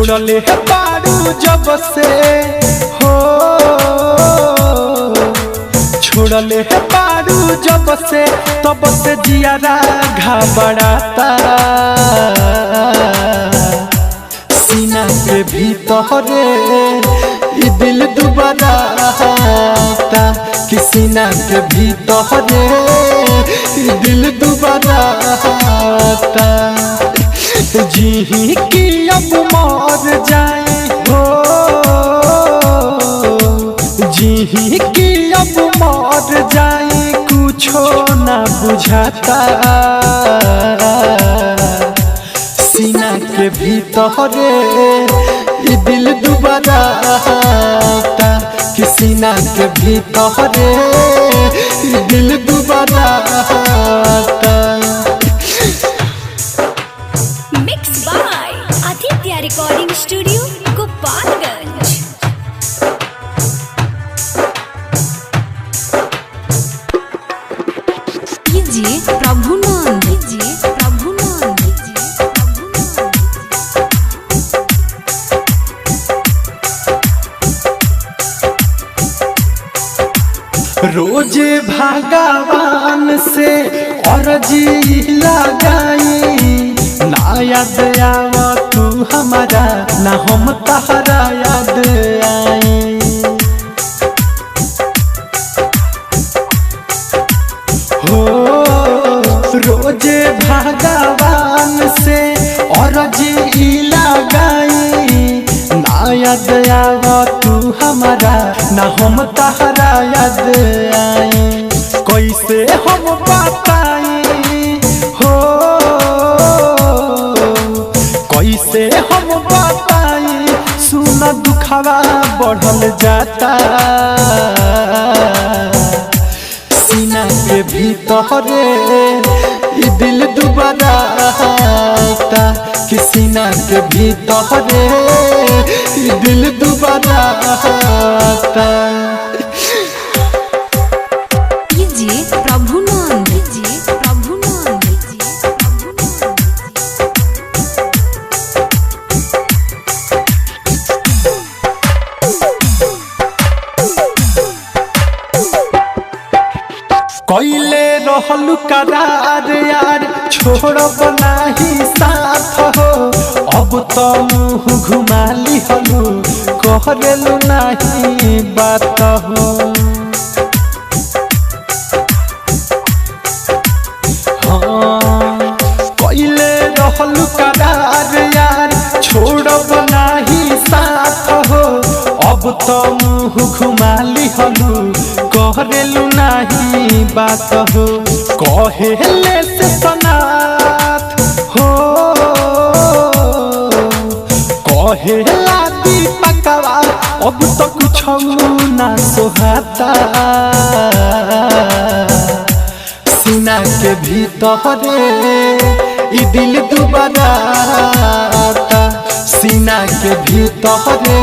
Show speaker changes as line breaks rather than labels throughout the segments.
छोड़ले है बारू जब से हो, छोड़ले है बारू जब से तब से जियारा घबराता। सीना के भीतरे ई दिल दुबराता कि सीना के भीतरे ई दिल दुबराता। जी की अब मर जाए हो, जी की अब मर जाए कुछो ना बुझाता। सीना के भीतरे ई दिल दुबराता कि सीना के भीतरे ई दिल दुबराता।
Mix by Aditya recording studio Gopalganj. कीजिए प्रभुनंद, कीजिए प्रभुनंद, कीजिए प्रभुनंद।
रोजे भगवान से अर्जी लगाई ना याद आव तू हमारा ना हम तहरा याद आई। हो रोजे भगवान से अर्जी लगाई ना याद आव तू हमारा ना हम तहरा याद आई। कैसे हम बताई हो, कैसे हम बताई सुन दुखवा बढ़ल जाता। सीना के भीतरे ई दिल दुबराता कि सीना के भीतरे ई दिल दुबराता।
कीजिए प्रभुनंद, कीजिए प्रभुनंद, कीजिए
कैले रहलू करार यार छोड़ब नाही साथ हो। अब तो मुँह घुमा लिहलू कहलू नहीं बात हो। हाँ कैले रहलू करार यार छोड़ब नाही साथ हो। अब तो मुँह घुमा लिहलू कहलू नहीं बात हो। कहेले से सनाथ हो, कहेला दीपकवा अब तो कुछ ना सोहाता। सीना के भीतरे ई दिल दुबराता, सीना के भीतरे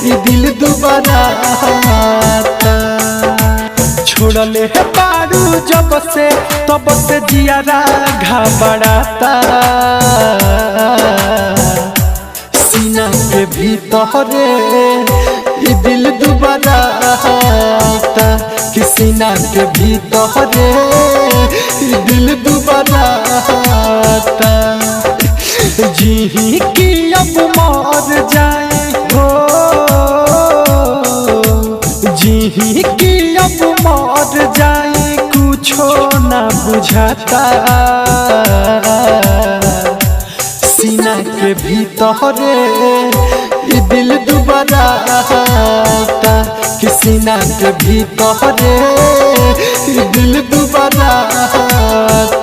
ई दिल दुबराता। छोड़ले है बारू जब से तब से जियारा घबराता। सीना के भीतरे ई दिल दुबराता कि सीना के भीतरे ई दिल दुबराता। जी की अब मर जाए हो, जी की अब मर जाए कुछो ना बुझाता। सीना के भीतरे ई दिल दुबराता कि सीना के भीतरे ई दिल दुबराता।